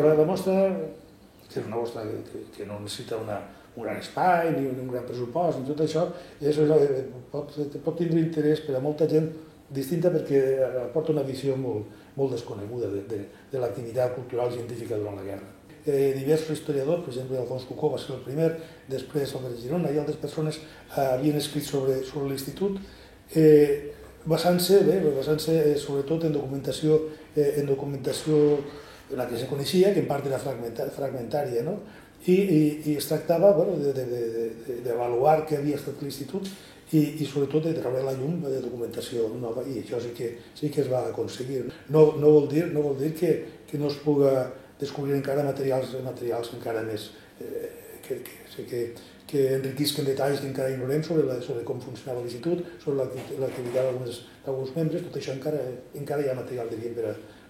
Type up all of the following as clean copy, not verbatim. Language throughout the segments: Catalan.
la mostra, que és una mostra que no necessita un gran espai, ni un gran pressupost, ni tot això, pot tindre interès per a molta gent distinta perquè aporta una visió molt desconeguda de l'activitat cultural i científica durant la guerra. Diversos historiadors, per exemple, Alfons Cucó va ser el primer, després Albert Girona i altres persones havien escrit sobre l'institut, basant-se sobretot en documentació en la que se coneixia, que en part era fragmentària, i es tractava d'avaluar què havia estat l'institut i sobretot de treure a la llum de documentació nova, i això sí que es va aconseguir. No vol dir que no es puga descobrir encara materials encara més que enriquisquen detalls que encara ignorem sobre com funcionava l'institut, sobre l'activitat d'alguns membres. Tot això encara hi ha material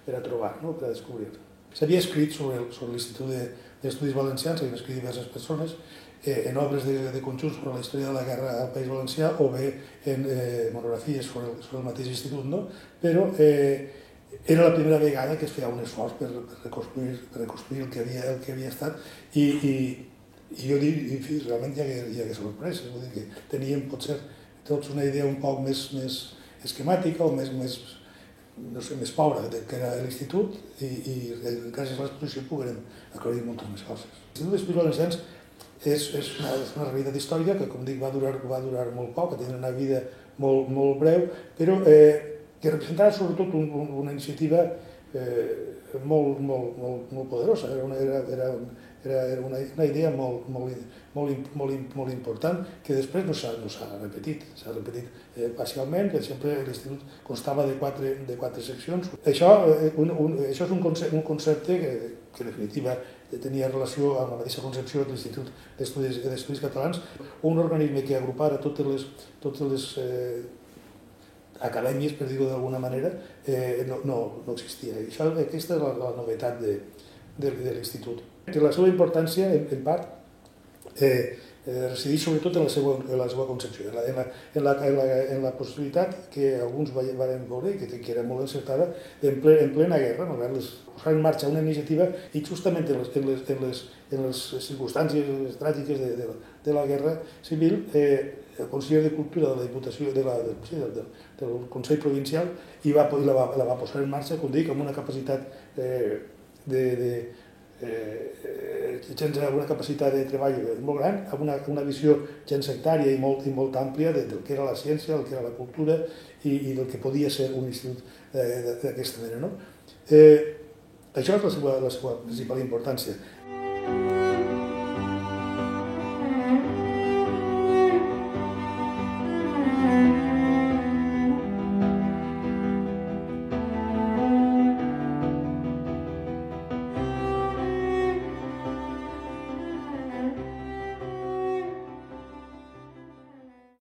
per a trobar, per a descobrir. S'havia escrit sobre l'Institut d'Estudis Valencians, s'havien escrit diverses persones, en obres de conjunt sobre la història de la guerra al País Valencià o bé en monografies sobre el mateix institut, però era la primera vegada que es feia un esforç per reconstruir el que havia estat i jo dic, realment hi hagués sorpreses, vull dir que teníem potser tots una idea un poc més esquemàtica o més pobra del que era l'institut i gràcies a l'exposició poguem aclarir moltes més coses. L'Institut d'Estudis Valencians és una realitat històrica que, com dic, va durar molt poc, que tenia una vida molt breu, però que representava sobretot una iniciativa molt poderosa. Era una idea molt important que després no s'ha repetit. S'ha repetit parcialment, per exemple, l'institut constava de quatre seccions. Això és un concepte que en definitiva tenia relació amb la mateixa concepció de l'Institut d'Estudis Catalans, un organisme que agrupara totes les acadèmies, per dir-ho d'alguna manera, no existia. Aquesta és la novetat de l'Institut. La seva importància, en part, resideix sobretot en la seva concepció, en la possibilitat que alguns van veure, que era molt encertada, en plena guerra, malgrat posar en marxa una iniciativa i justament en les circumstàncies tràgiques de la guerra civil, el conseller de Cultura de la Diputació del Consell Provincial la va posar en marxa, com dic, amb una capacitat una capacitat de treball molt gran, amb una visió gens sectària i molt àmplia del que era la ciència, del que era la cultura i del que podia ser un institut d'aquesta manera. Això és la seva principal importància.